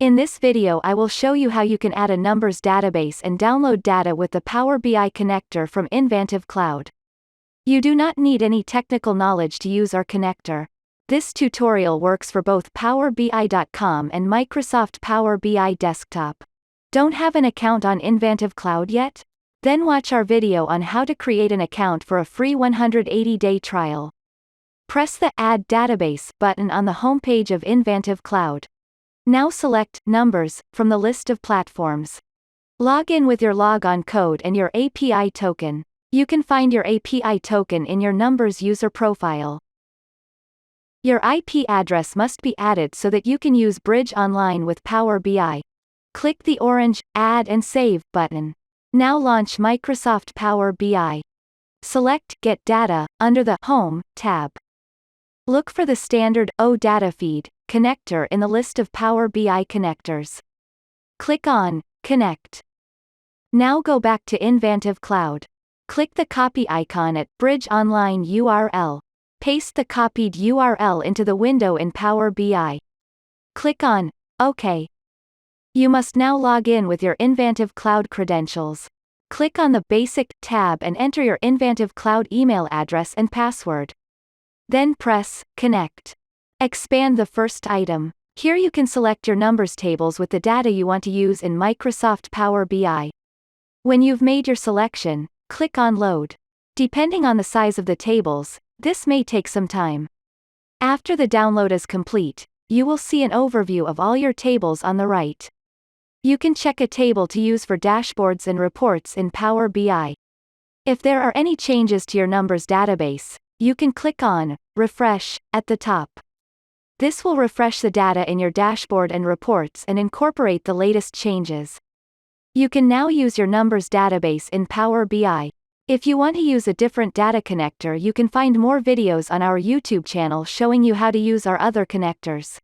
In this video I will show you how you can add a numbers database and download data with the Power BI connector from Invantive Cloud. You do not need any technical knowledge to use our connector. This tutorial works for both PowerBI.com and Microsoft Power BI Desktop. Don't have an account on Invantive Cloud yet? Then watch our video on how to create an account for a free 180-day trial. Press the Add Database button on the homepage of Invantive Cloud. Now select Numbers from the list of platforms. Log in with your logon code and your API token. You can find your API token in your Numbers user profile. Your IP address must be added so that you can use Bridge Online with Power BI. Click the orange Add and Save button. Now launch Microsoft Power BI. Select Get Data under the Home tab. Look for the standard OData Feed connector in the list of Power BI connectors. Click on Connect. Now go back to Invantive Cloud. Click the copy icon at Bridge Online URL. Paste the copied URL into the window in Power BI. Click on OK. You must now log in with your Invantive Cloud credentials. Click on the Basic tab and enter your Invantive Cloud email address and password. Then press Connect. Expand the first item. Here you can select your numbers tables with the data you want to use in Microsoft Power BI. When you've made your selection, click on Load. Depending on the size of the tables, this may take some time. After the download is complete, you will see an overview of all your tables on the right. You can check a table to use for dashboards and reports in Power BI. If there are any changes to your numbers database, you can click on Refresh at the top. This will refresh the data in your dashboard and reports and incorporate the latest changes. You can now use your numbers database in Power BI. If you want to use a different data connector, you can find more videos on our YouTube channel showing you how to use our other connectors.